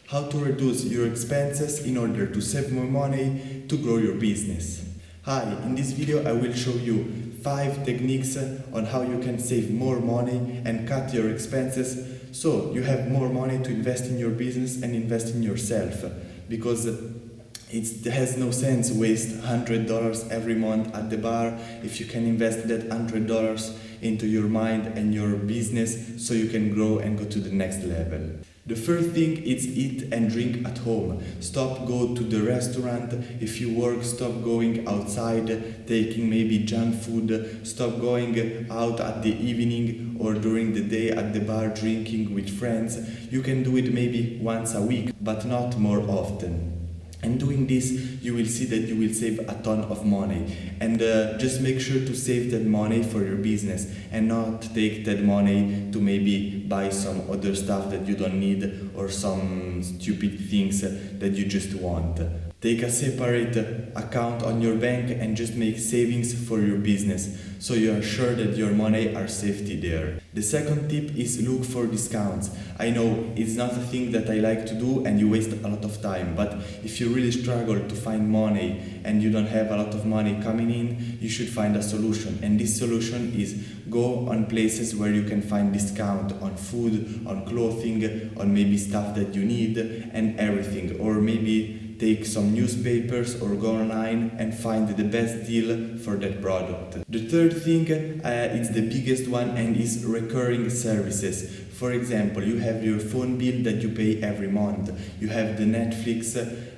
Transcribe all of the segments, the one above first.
How to reduce your expenses in order to save more money to grow your business. Hi, in this video I will show you 5 techniques on how you can save more money and cut your expenses so you have more money to invest in your business and invest in yourself, because it has no sense waste $100 every month at the bar if you can invest that $100 into your mind and your business so you can grow and go to the next level. The first thing is eat and drink at home. Stop go to the restaurant. If you work, stop going outside, taking maybe junk food. Stop going out at the evening or during the day at the bar drinking with friends. You can do it maybe once a week, but not more often. And doing this, you will see that you will save a ton of money. And just make sure to save that money for your business and not take that money to maybe buy some other stuff that you don't need or some stupid things that you just want. Take a separate account on your bank and just make savings for your business so you are sure that your money are safety there. The second tip is look for discounts. I know it's not a thing that I like to do and you waste a lot of time, but if you really struggle to find money and you don't have a lot of money coming in, you should find a solution. And this solution is go on places where you can find discount on food, on clothing, on maybe stuff that you need and everything. Or maybe take some newspapers or go online and find the best deal for that product. The third thing is the biggest one and is recurring services. For example, you have your phone bill that you pay every month. You have the Netflix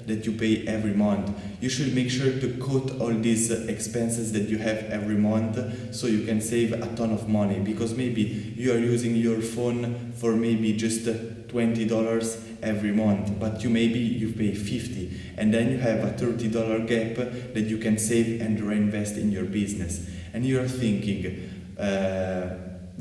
that you pay every month. You should make sure to cut all these expenses that you have every month so you can save a ton of money, because maybe you are using your phone for maybe just $20 every month, but you pay $50, and then you have a $30 gap that you can save and reinvest in your business. And you are thinking,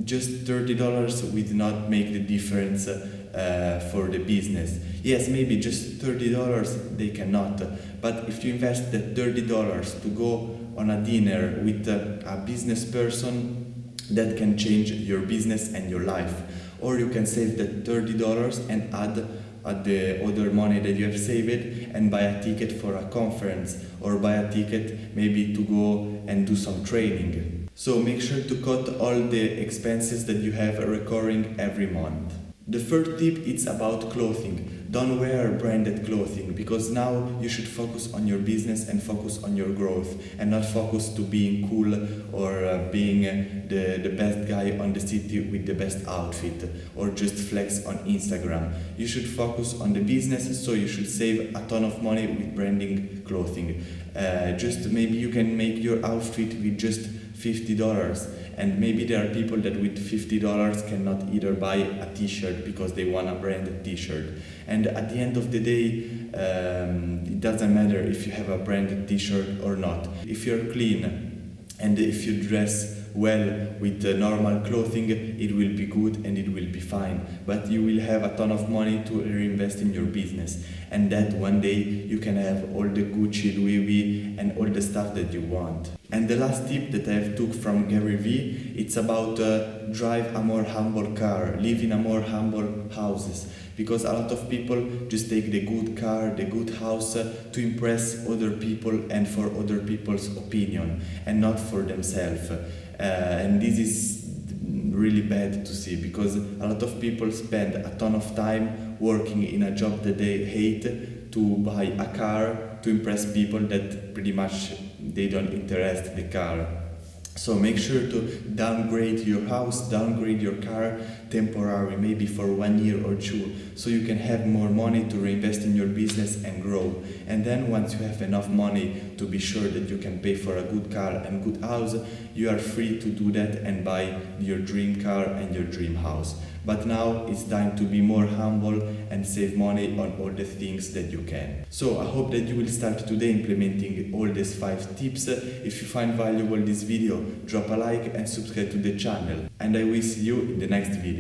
just $30 will not make the difference for the business. Yes, maybe just $30 they cannot, but if you invest that $30 to go on a dinner with a business person, that can change your business and your life. Or you can save that $30 and add the other money that you have saved and buy a ticket for a conference, or buy a ticket maybe to go and do some training. So make sure to cut all the expenses that you have recurring every month. The third tip is about clothing. Don't wear branded clothing, because now you should focus on your business and focus on your growth and not focus to being cool or being the best guy on the city with the best outfit or just flex on Instagram. You should focus on the business, so you should save a ton of money with branding clothing. Just maybe you can make your outfit with just $50, and maybe there are people that with $50 cannot either buy a t-shirt because they want a branded t-shirt. And at the end of the day, it doesn't matter if you have a branded t-shirt or not. If you're clean and if you dress well with the normal clothing, it will be good and it will be fine, but you will have a ton of money to reinvest in your business, and that one day you can have all the Gucci, Louis V and all the stuff that you want. And the last tip that I have took from Gary V, it's about drive a more humble car, live in a more humble houses, because a lot of people just take the good car, the good house to impress other people and for other people's opinion and not for themselves. And this is really bad to see, because a lot of people spend a ton of time working in a job that they hate to buy a car to impress people that pretty much they don't interest the car. So make sure to downgrade your house, downgrade your car temporarily, maybe for 1 year or 2, so you can have more money to reinvest in your business and grow. And then once you have enough money to be sure that you can pay for a good car and good house, you are free to do that and buy your dream car and your dream house. But now it's time to be more humble and save money on all the things that you can. So I hope that you will start today implementing all these 5 tips. If you find valuable this video, drop a like and subscribe to the channel. And I will see you in the next video.